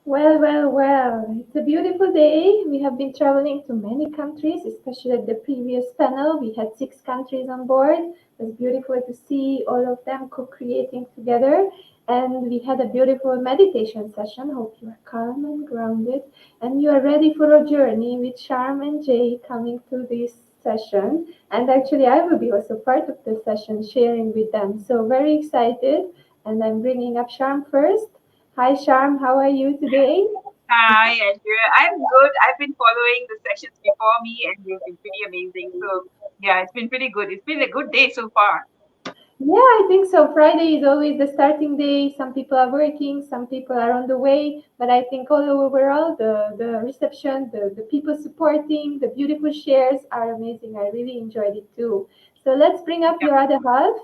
Well. It's a beautiful day. We have been traveling to many countries, especially at the previous panel. We had 6 countries on board. It was beautiful to see all of them co-creating together. And we had a beautiful meditation session. Hope you are calm and grounded and you are ready for a journey with Charm and Jay coming to this session. And actually, I will be also part of the session sharing with them. So, very excited. And I'm bringing up Charm first. Hi, Sharm. How are you today? Hi, Andrea. I'm good. I've been following the sessions before me and they've been pretty amazing. So, yeah, it's been pretty good. It's been a good day so far. Yeah, I think so. Friday is always the starting day. Some people are working, some people are on the way. But I think all overall, the reception, the people supporting, the beautiful shares are amazing. I really enjoyed it too. So let's bring up Yep. your other half.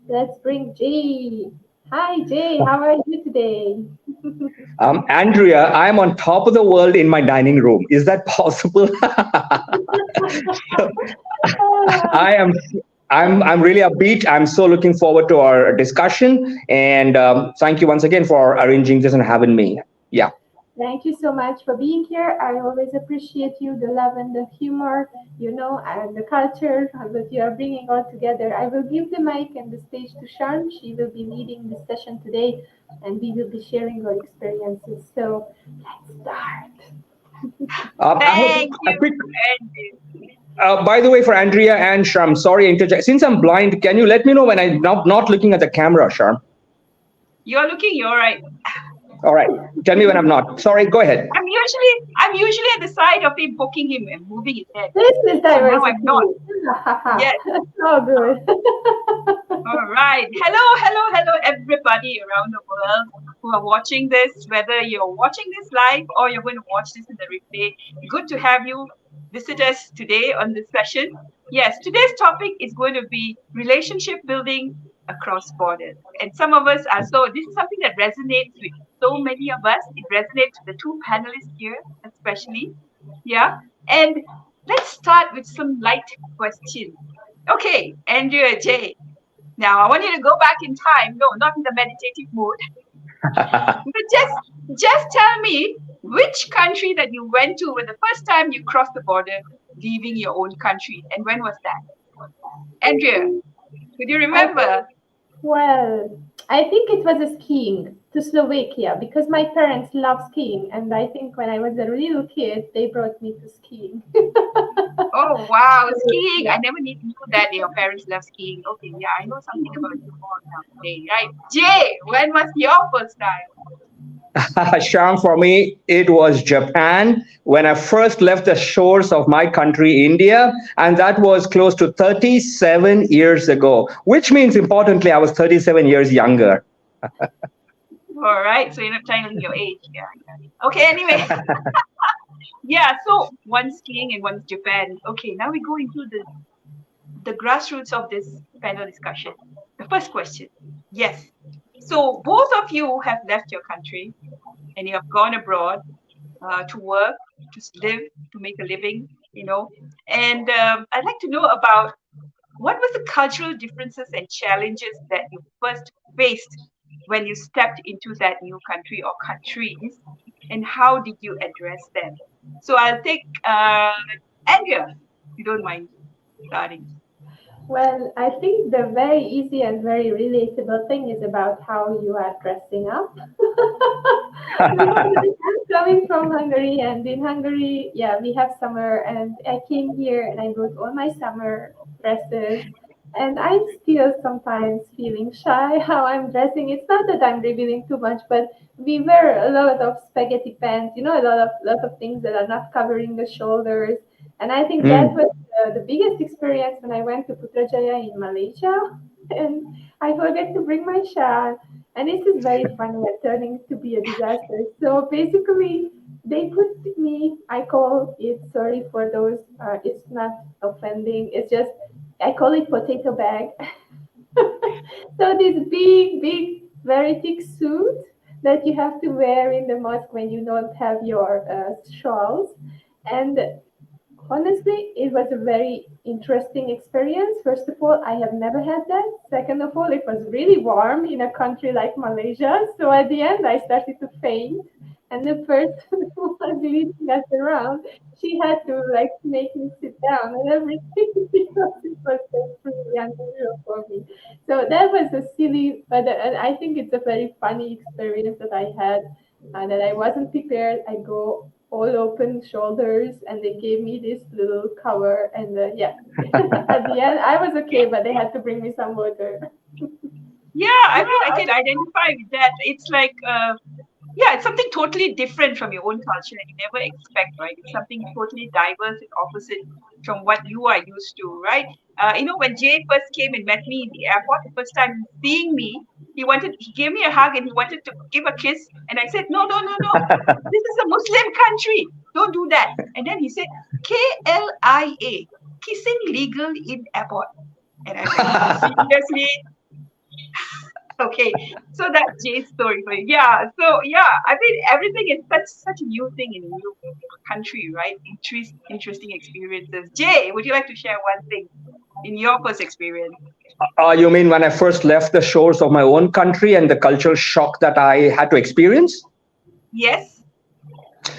Let's bring Jay. Hi, Jay. How are you today? Andrea, I'm on top of the world in my dining room. Is that possible? So, I am. I'm really upbeat. I'm so looking forward to our discussion, and thank you once again for arranging this and having me. Yeah. Thank you so much for being here. I always appreciate you, the love and the humor, and the culture that you are bringing all together. I will give the mic and the stage to Shan. She will be leading the session today, and we will be sharing our experiences. So let's start. I have Thank a you, quick. Andrea. By the way, for Andrea and Sharm, sorry, interject. Since I'm blind, can you let me know when I'm not looking at the camera, Sharm? You're right. All right. Tell me when I'm not. Sorry. Go ahead. I'm usually at the side of him, poking him and moving his head. This is So now I'm not. diversity. Yes. So good. All right. Hello, everybody around the world who are watching this, whether you're watching this live or you're going to watch this in the replay. Good to have you visit us today on this session. Yes, today's topic is going to be relationship building across borders. And some of us are so, this is something that resonates with so many of us. It resonates with the two panelists here, especially. Yeah. And let's start with some light questions. Okay, Andrea J. Now, I want you to go back in time. No, not in the meditative mood. But just tell me which country that you went to when the first time you crossed the border, leaving your own country, and when was that? Andrea, could you I remember? Well, I think it was a skiing to Slovakia because my parents love skiing, and I think when I was a little kid, they brought me to skiing. Oh wow, So, skiing! yeah. I never knew that your parents love skiing. Okay, yeah, I know something about you more now today, right? Jay, when was your first time? Sham, for me, it was Japan when I first left the shores of my country, India, and that was close to 37 years ago, which means importantly, I was 37 years younger. All right, so you're not telling your age. Yeah, yeah. Okay, anyway, yeah. So one's skiing and one's Japan. Okay, now we go into the grassroots of this panel discussion. The first question. Yes. So both of you have left your country and you have gone abroad to work, to live, to make a living, you know. And I'd like to know about what was the cultural differences and challenges that you first faced when you stepped into that new country or countries, and how did you address them? So I'll take Andrea, if you don't mind starting. Well, I think the very easy and very relatable thing is about how you are dressing up. Because I'm coming from Hungary, and in Hungary, yeah, we have summer, and I came here and I brought all my summer dresses, and I'm still sometimes feeling shy how I'm dressing. It's not that I'm revealing too much, but we wear a lot of spaghetti pants, a lot of things that are not covering the shoulders, and I think that Mm. was the biggest experience when I went to Putrajaya in Malaysia, and I forget to bring my shawl, and this is very funny and turning to be a disaster. So basically, they put me. I call it, sorry for those. It's not offending. It's just I call it potato bag. So this big, very thick suit that you have to wear in the mosque when you don't have your shawls. And honestly, it was a very interesting experience. First of all, I have never had that. Second of all, it was really warm in a country like Malaysia. So at the end, I started to faint. And the person who was leading us around, she had to like make me sit down and everything because it was so really unusual for me. So that was a silly, but I think it's a very funny experience that I had, that I wasn't prepared. I go all open shoulders, and they gave me this little cover, and yeah, at the end I was okay, but they had to bring me some water. Yeah, I mean, I can identify with that. It's like, yeah, it's something totally different from your own culture and you never expect, right? It's something totally diverse and opposite from what you are used to, right? When Jay first came and met me in the airport, the first time seeing me, he gave me a hug and he wanted to give a kiss. And I said, no, no, no, no. This is a Muslim country. Don't do that. And then he said, KLIA, kissing legal in airport. And I'm like, seriously? Okay, so that's Jay's story for you. Yeah, so yeah, I mean everything is such a new thing in a new country, right? Interesting experiences. Jay, would you like to share one thing in your first experience? You mean when I first left the shores of my own country and the cultural shock that I had to experience? Yes.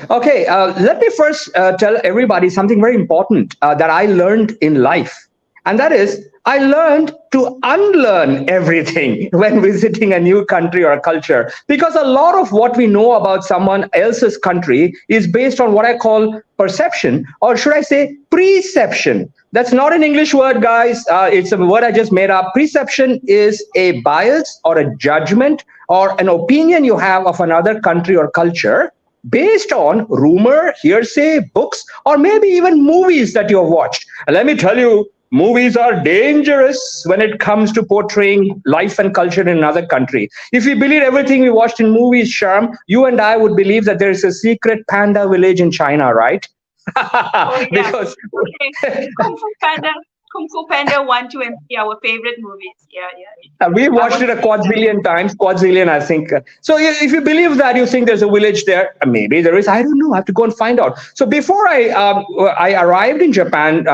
Okay, let me first tell everybody something very important that I learned in life. And that is, I learned to unlearn everything when visiting a new country or a culture. Because a lot of what we know about someone else's country is based on what I call perception, or should I say preception. That's not an English word, guys. It's a word I just made up. Preception is a bias or a judgment or an opinion you have of another country or culture based on rumor, hearsay, books, or maybe even movies that you have watched. And let me tell you, movies are dangerous when it comes to portraying life and culture in another country. If we believe everything we watched in movies, Sharm, you and I would believe that there is a secret panda village in China, right? Oh yeah. Because Okay. Kung Fu Panda 1, 2, and 3, our favorite movies. Yeah, yeah. we I watched was it a quadrillion times, quadrillion, I think. So if you believe that, you think there's a village there, maybe there is. I don't know. I have to go and find out. So before I arrived in Japan,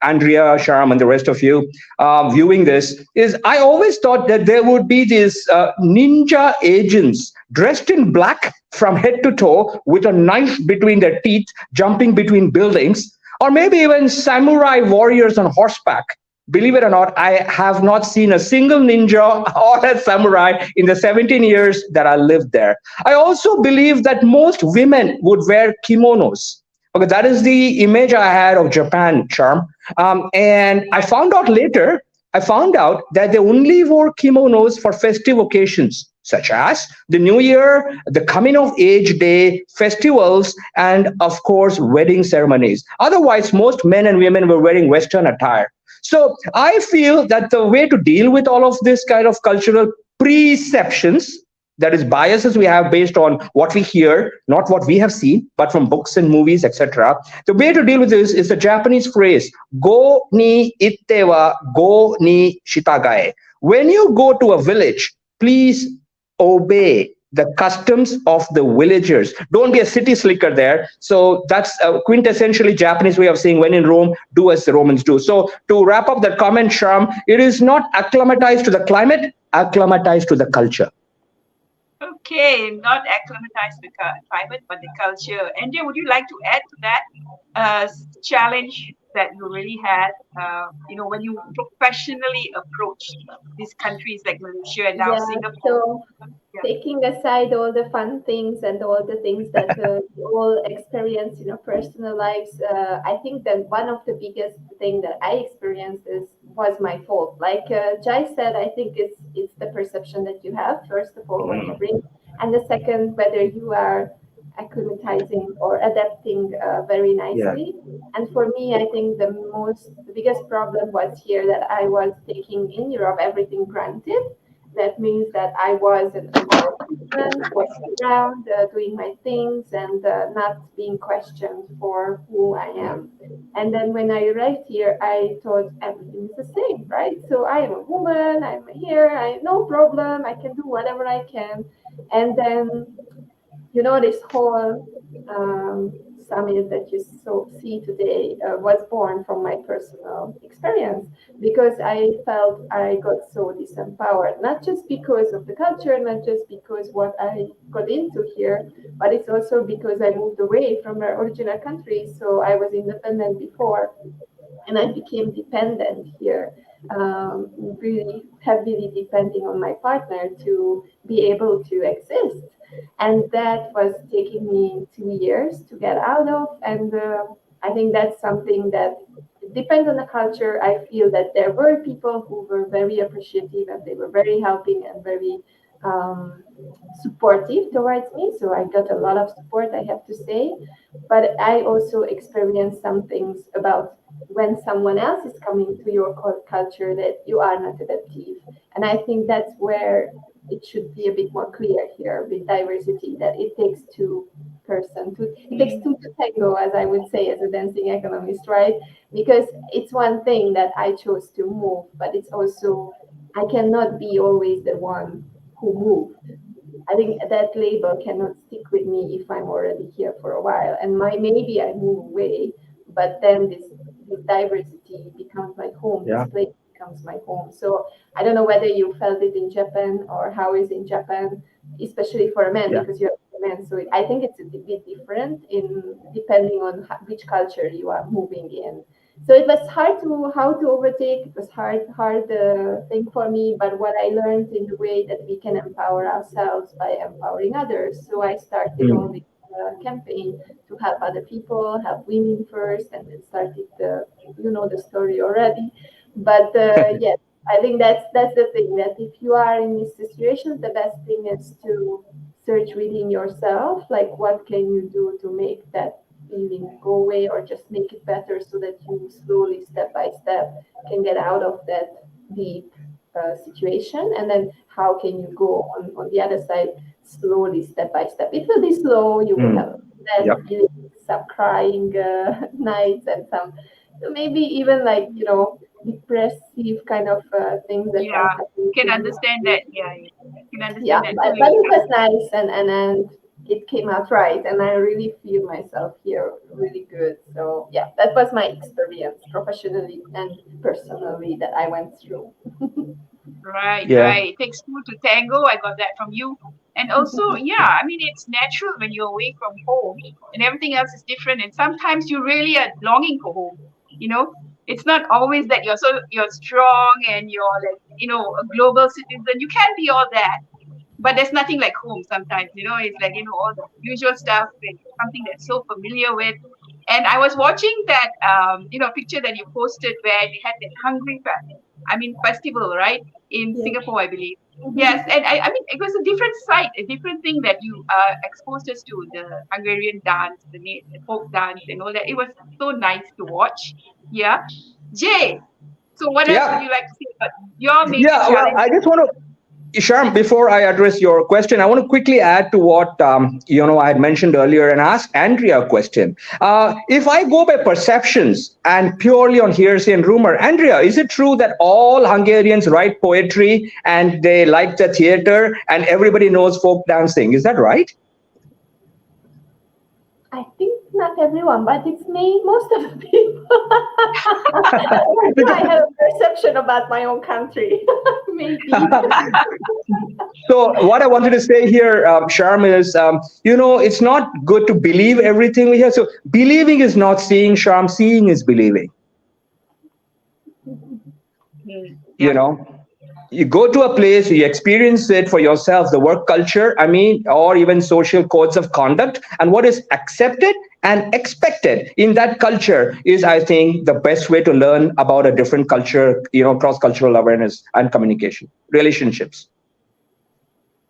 Andrea, Sharam, and the rest of you viewing this, is I always thought that there would be these ninja agents dressed in black from head to toe with a knife between their teeth, jumping between buildings, or maybe even samurai warriors on horseback. Believe it or not, I have not seen a single ninja or a samurai in the 17 years that I lived there. I also believe that most women would wear kimonos. Okay, that is the image I had of Japan, Charm. And I found out that they only wore kimonos for festive occasions, such as the New Year, the coming of age day, festivals, and of course, wedding ceremonies. Otherwise, most men and women were wearing Western attire. So I feel that the way to deal with all of this kind of cultural preceptions, that is biases we have based on what we hear, not what we have seen, but from books and movies, etc. The way to deal with this is the Japanese phrase, go ni itte wa go ni shitagae. When you go to a village, please obey the customs of the villagers. Don't be a city slicker there. So that's a quintessentially Japanese way of saying, when in Rome, do as the Romans do. So to wrap up that comment, Sham, it is not acclimatized to the climate, acclimatized to the culture. Okay, not acclimatized to the climate, but the culture. Andrea, would you like to add to that challenge that you really had, when you professionally approached these countries like Malaysia and now Yeah, Singapore? so Yeah. taking aside all the fun things and all the things that we all experience in our personal lives, I think that one of the biggest thing that I experienced was my fault. Like Jai said, I think it's the perception that you have, first of all, what you bring, and the second, whether you are acclimatizing or adapting very nicely. And for me, I think the biggest problem was here that I was taking in Europe everything granted. That means that I was an adult person, walking around, doing my things, and not being questioned for who I am. And then when I arrived here, I thought everything is the same, right? So I am a woman, I'm here, no problem, I can do whatever I can. And then, this whole summit that you see today was born from my personal experience, because I felt I got so disempowered, not just because of the culture, not just because what I got into here, but it's also because I moved away from my original country. So I was independent before, and I became dependent here, really heavily depending on my partner to be able to exist. And that was taking me 2 years to get out of. And I think that's something that depends on the culture. I feel that there were people who were very appreciative, and they were very helping and very um, supportive towards me. So I got a lot of support, I have to say. But I also experienced some things about when someone else is coming to your culture that you are not adaptive. And I think that's where it should be a bit more clear here with diversity, that it takes it takes two to tango, as I would say as a dancing economist, right? Because it's one thing that I chose to move, but it's also I cannot be always the one who moved. I think that label cannot stick with me if I'm already here for a while. And maybe I move away, but then this diversity becomes my home. Yeah. This place becomes my home. So I don't know whether you felt it in Japan or how is in Japan, especially for a man, Yeah. because you're a man. So I think it's a bit different in depending on which culture you are moving in. So it was hard to how to overtake. It was hard thing for me. But what I learned in the way that we can empower ourselves by empowering others. So I started Mm. on this campaign to help other people, help women first, and then started the story already. But yes, I think that's the thing, that if you are in this situation, the best thing is to search within yourself, like what can you do to make that feeling go away or just make it better, so that you slowly, step by step, can get out of that deep situation. And then how can you go on the other side slowly, step by step. It will be slow. You will Mm. have less Yep. feelings, some crying nights, and some maybe even like depressive kind of things that can Yeah, happen to can you. understand that. Yeah, yeah. Can Yeah, understand that but fully. it was nice, and it came out right, and I really feel myself here really good. So yeah, that was my experience professionally and personally that I went through. Right, Yeah. right. It takes two to tango. I got that from you. And also, yeah, I mean, it's natural when you're away from home and everything else is different. And sometimes you really are longing for home. You know, it's not always that you're strong and you're like, a global citizen. You can be all that, but there's nothing like home sometimes. It's like, all the usual stuff and something that's so familiar with. And I was watching that, picture that you posted where they had that festival, right? In Yeah. Singapore, I believe. Yes, and I mean, it was a different sight, a different thing that you exposed us to, the Hungarian dance, the folk dance, and all that. It was so nice to watch. Yeah. Jay, so what else would Yeah. you like to say about your major Yeah. Well, I challenges? just want to Sharm, before I address your question, I want to quickly add to what I had mentioned earlier and ask Andrea a question. If I go by perceptions and purely on hearsay and rumor, Andrea, is it true that all Hungarians write poetry and they like the theater and everybody knows folk dancing? Is that right? I think not everyone, but it's me, most of the people. Or do I Because have a perception about my own country? Maybe. So what I wanted to say here, Sharm, is it's not good to believe everything we hear. So believing is not seeing, Sharm. Seeing is believing. You Yeah. know, you go to a place, you experience it for yourself, the work culture, I mean, or even social codes of conduct, and what is accepted and expected in that culture is, I think, the best way to learn about a different culture, cross-cultural awareness and communication, relationships.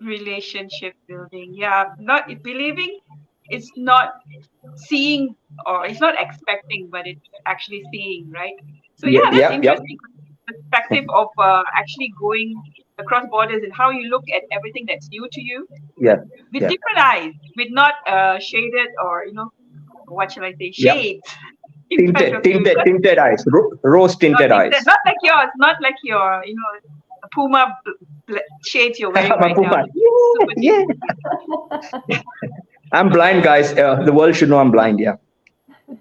Relationship building. Yeah, not believing, it's not seeing, or it's not expecting, but it's actually seeing, right? So Yeah, yeah, that's yeah, yeah. interesting perspective of actually going across borders and how you look at everything that's new to you Yeah, with yeah, different eyes, with not shaded, or what shall I say, yeah. shades in front of you. Because Tinted eyes, rose not tinted tinted, eyes. not like yours, not like your Puma shades you're wearing My right now. Puma. Super Yeah, tinted. I'm blind, guys. The world should know I'm blind. Yeah.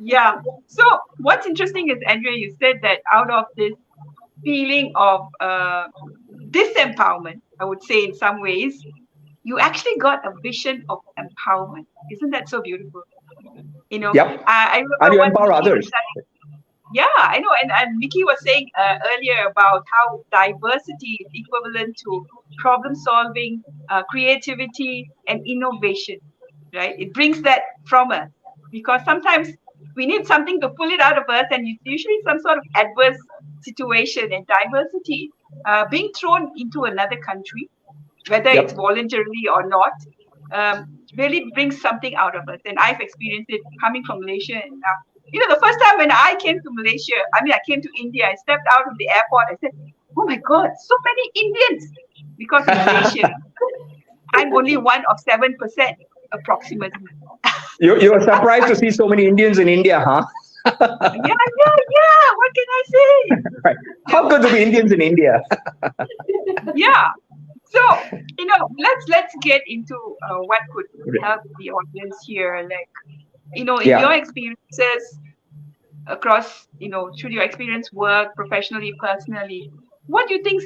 Yeah. So what's interesting is, Andrea, you said that out of this feeling of disempowerment, I would say in some ways, you actually got a vision of empowerment. Isn't that so beautiful? You know, Yep. I And remember you what empower Mickey was others. saying. Yeah, I know. And Mickey was saying earlier about how diversity is equivalent to problem solving, creativity, and innovation, right? It brings that from us because sometimes we need something to pull it out of us, and it's usually some sort of adverse situation. And diversity, being thrown into another country, whether it's Yep. voluntarily or not, really brings something out of us. And I've experienced it coming from Malaysia. And the first time when I came to Malaysia, I came to India, I stepped out of the airport, I said, oh my God, so many Indians. Because in Malaysia, I'm only one of 7% approximately. You were surprised to see so many Indians in India, huh? Yeah. What can I say? Right. How could there be Indians in India? Yeah. So, let's get into what could help the audience here. Like, in Yeah. your experiences across, should your experience work professionally, personally, what do you think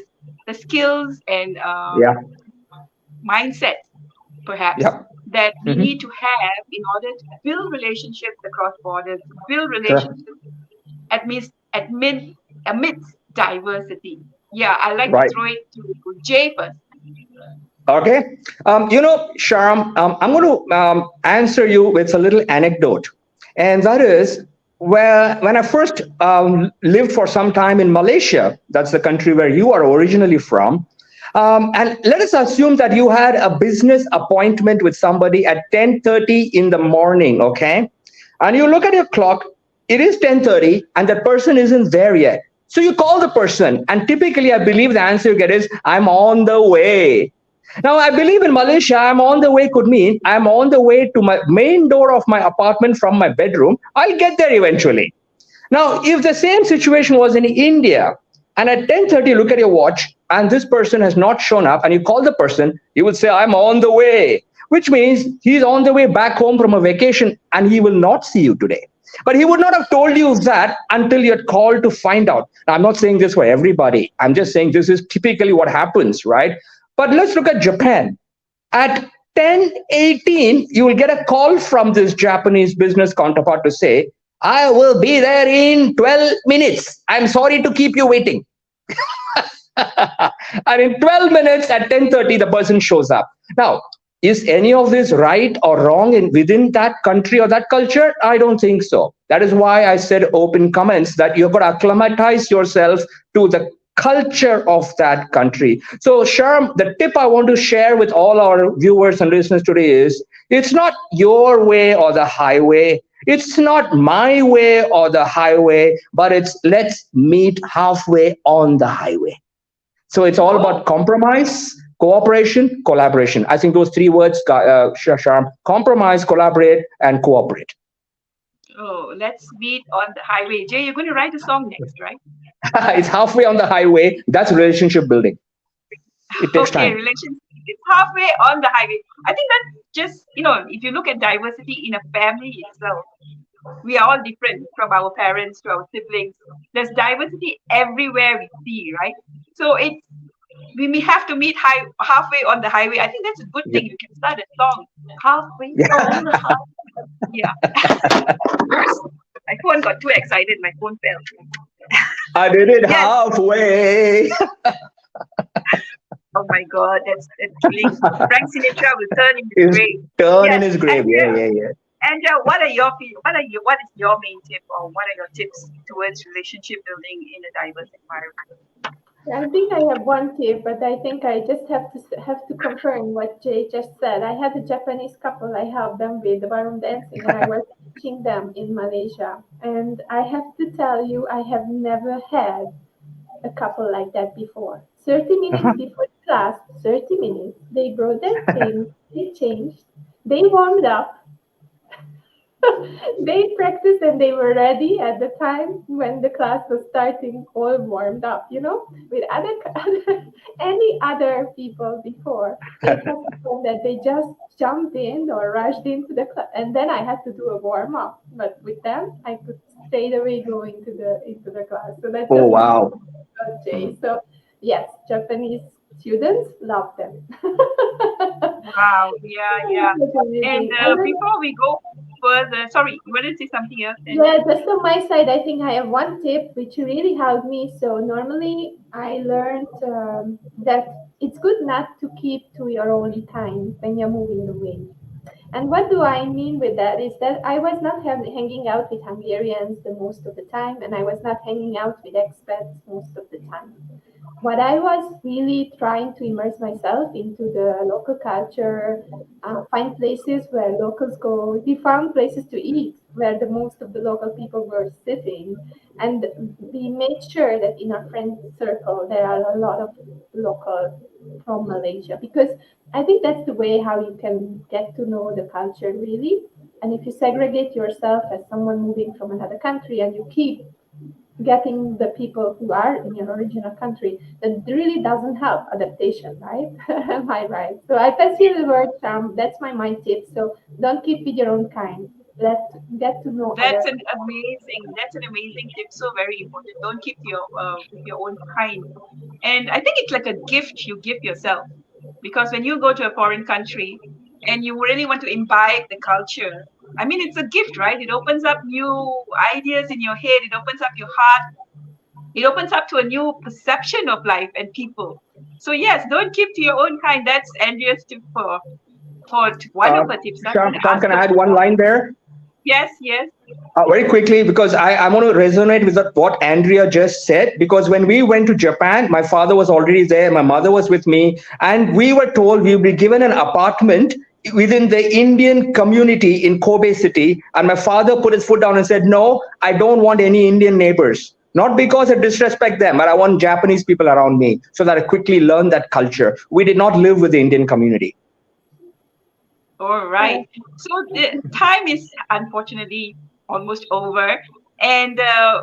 the skills and Yeah. mindset, perhaps, Yep. that we Mhm. need to have in order to build relationships across borders, build Sure. relationships amidst diversity? Yeah, I'd like to Right. throw it to Jay first. Okay. Sharam, I'm going to answer you with a little anecdote. And that is when I first lived for some time in Malaysia, that's the country where you are originally from. And let us assume that you had a business appointment with somebody at 10:30 in the morning, okay? And you look at your clock, it is 10:30 and that person isn't there yet. So you call the person, and typically I believe the answer you get is, I'm on the way. Now, I believe in Malaysia, I'm on the way could mean I'm on the way to my main door of my apartment from my bedroom. I'll get there eventually. Now, if the same situation was in India, and at 10:30 you look at your watch and this person has not shown up and you call the person, you would say, I'm on the way, which means he's on the way back home from a vacation and he will not see you today. But he would not have told you that until you had called to find out. Now, I'm not saying this for everybody. I'm just saying this is typically what happens, right? But let's look at Japan. At 10:18, you will get a call from this Japanese business counterpart to say, I will be there in 12 minutes. I'm sorry to keep you waiting. And in 12 minutes at 10:30, the person shows up. Now, is any of this right or wrong within that country or that culture? I don't think so. That is why I said open comments that you've got to acclimatize yourself to the culture of that country. So, Sharm, the tip I want to share with all our viewers and listeners today is, it's not your way or the highway. It's not my way or the highway, but it's let's meet halfway on the highway. So it's all about compromise, cooperation, collaboration. I think those three words, Sharm: compromise, collaborate, and cooperate. Oh, let's meet on the highway. Jay, you're going to write a song next, right? It's halfway on the highway. That's relationship building. It takes Okay, time. relationship. It's halfway on the highway. I think that's just, if you look at diversity in a family itself, we are all different from our parents to our siblings. There's diversity everywhere we see, right? So we may have to meet halfway on the highway. I think that's a good Yep. thing. You can start a song. Halfway Yeah. on the highway. Yeah. My phone got too excited. My phone fell. I did it Yes. halfway. Oh my God, that's killing. Frank Sinatra will turn in his Is grave. turn Yes. in his grave. Yeah. And what is your main tip, or what are your tips towards relationship building in a diverse environment? I think I have one tip, but I think I just have to confirm what Jay just said. I had a Japanese couple I helped them with ballroom dancing, and I was teaching them in Malaysia. And I have to tell you, I have never had a couple like that before. 30 minutes before class, 30 minutes, they brought their things, they changed, they warmed up, They practiced and they were ready at the time when the class was starting, all warmed up, with any other people before. It has happened that they just jumped in or rushed into the class, and then I had to do a warm up. But with them, I could straight away go into the class. So that's Oh, just one wow. Jay. So yes, Japanese students love them. Wow. Yeah, yeah. That's And amazing. And then, before we go further, sorry, you want to say something else, Andrea? yeah, just on my side, I think I have one tip which really helped me. So normally I learned that it's good not to keep to your only time when you're moving away. And what do I mean with that is that I was not hanging out with Hungarians the most of the time, and I was not hanging out with expats most of the time. What I was really trying to immerse myself into the local culture, find places where locals go. We found places to eat where the most of the local people were sitting, and we made sure that in our friend circle there are a lot of local from Malaysia, because I think that's the way how you can get to know the culture really. And if you segregate yourself as someone moving from another country and you keep getting the people who are in your original country, that really doesn't help adaptation, right? Am I right? So I pass you the word, Sham. That's my tip. So don't keep with your own kind. Let get to know other. That's an amazing tip. So very important. Don't keep with your own kind. And I think it's like a gift you give yourself, because when you go to a foreign country and you really want to imbibe the culture, I mean, it's a gift, right? It opens up new ideas in your head. It opens up your heart. It opens up to a new perception of life and people. So yes, don't keep to your own kind. That's Andrea's tip for one Uh, of her tips. I'm Sham, going to Sham, ask can her I add for one more. line there? Yes, yes. Very quickly, because I want to resonate with what Andrea just said. Because when we went to Japan, my father was already there, my mother was with me, and we were told we would be given an apartment within the Indian community in Kobe City. And my father put his foot down and said, "No, I don't want any Indian neighbors. Not because I disrespect them, but I want Japanese people around me," so that I quickly learned that culture. We did not live with the Indian community. All Yeah. right. So the time is unfortunately almost over, and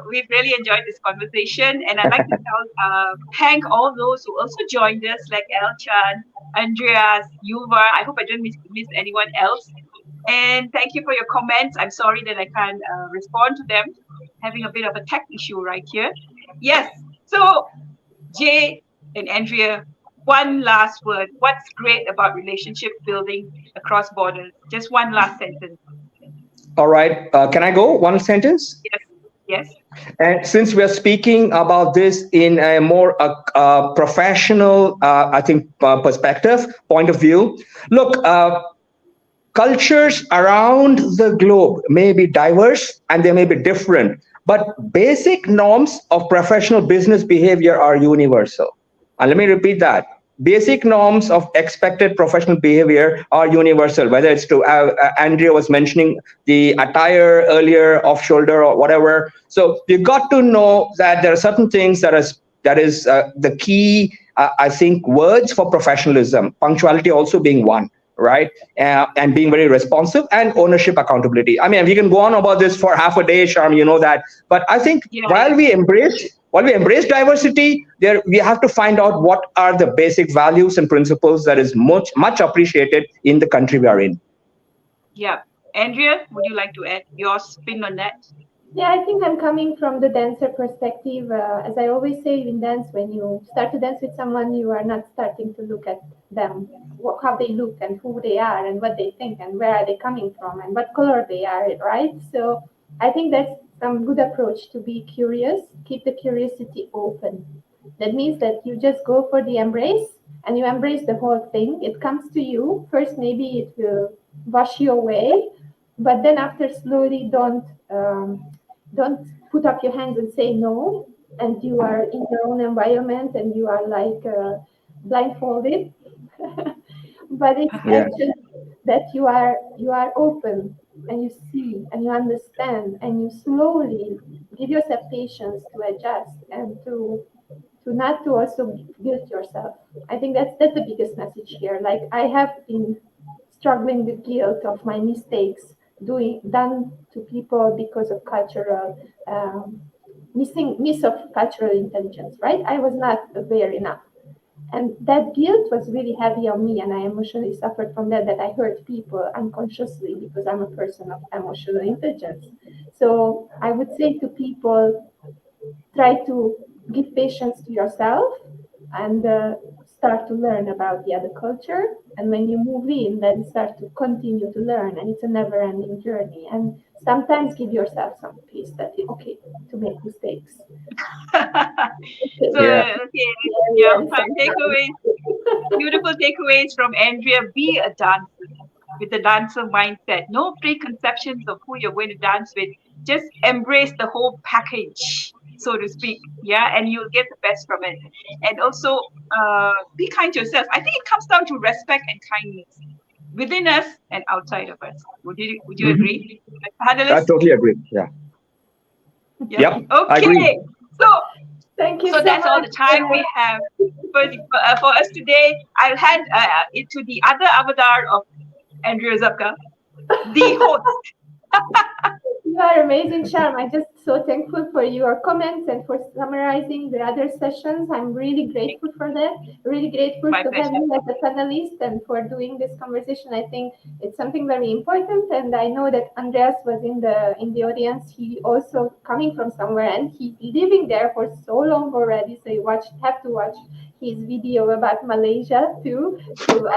we've really enjoyed this conversation. And I'd like to thank all those who also joined us, like El Chan, Andreas, Yuva. I hope I didn't miss anyone else. And thank you for your comments. I'm sorry that I can't respond to them, having a bit of a tech issue right here. Yes. So Jay and Andrea, one last word. What's great about relationship building across borders? Just one last sentence. All right. Can I go one sentence? Yes, yes, And since we are speaking about this in a more professional, I think, perspective, point of view, look, cultures around the globe may be diverse and they may be different, but basic norms of professional business behavior are universal. And let me repeat that. Basic norms of expected professional behavior are universal, whether it's to, Andrea was mentioning the attire earlier, off shoulder or whatever. So you got to know that there are certain things that is the key, I think, words for professionalism, punctuality also being one, right? And being very responsive, and ownership, accountability. I mean, we can go on about this for half a day, Sharm, you know that. But I think yeah, yeah. while we embrace diversity, there we have to find out what are the basic values and principles that is much appreciated in the country we are in. Yeah. Andrea, would you like to add your spin on that? Yeah, I think I'm coming from the dancer perspective. As I always say in dance, when you start to dance with someone, you are not starting to look at them, how they look and who they are and what they think and where are they coming from and what color they are, right? So I think that's some good approach to be curious, keep the curiosity open. That means that you just go for the embrace and you embrace the whole thing. It comes to you. First, maybe it will wash you away, but then after slowly don't put up your hands and say no, and you are in your own environment and you are like blindfolded. But it's Yeah. actually that you are open and you see and you understand and you slowly give yourself patience to adjust and to not to also guilt yourself. I think that's the biggest message here. Like I have been struggling with guilt of my mistakes done to people because of cultural miss of cultural intelligence, right? I was not aware enough. And that guilt was really heavy on me, and I emotionally suffered from that I hurt people unconsciously because I'm a person of emotional intelligence. So I would say to people, try to give patience to yourself and start to learn about the other culture. And when you move in, then start to continue to learn. And it's a never ending journey. And sometimes give yourself some peace that it's okay to make mistakes. So, Yeah. okay, yeah, fine takeaways, beautiful takeaways from Andrea. Be a dancer with a dancer mindset. No preconceptions of who you're going to dance with. Just embrace the whole package, so to speak. Yeah, and you'll get the best from it. And also, be kind to yourself. I think it comes down to respect and kindness within us and outside of us. Would you Mhm. agree, I panelists? totally agree. Yeah. Yeah. Yep. I agree. Okay. So Thank you so so that's all much. the time we have for us today. I'll hand it to the other avatar of Andrea Zabka, the host. You are amazing, Sharm. I'm just so thankful for your comments and for summarizing the other sessions. I'm really grateful for that. Really grateful My to have pleasure. you as a panelist and for doing this conversation. I think it's something very important, and I know that Andreas was in the audience. He also coming from somewhere, and he's living there for so long already. So you have to watch his video about Malaysia too,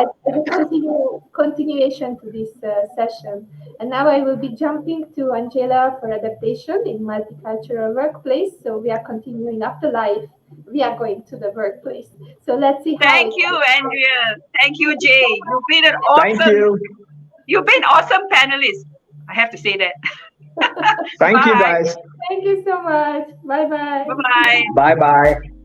as a continuation to this session. And now I will be jumping to Angela for adaptation in multicultural workplace. So we are continuing after life. We are going to the workplace. So let's see how Thank it you, goes. Andrea. Thank you, Jay. Thank you. You've been awesome panelist. I have to say that. Thank you, Bye. guys. Thank you so much. Bye bye. Bye bye. Bye bye.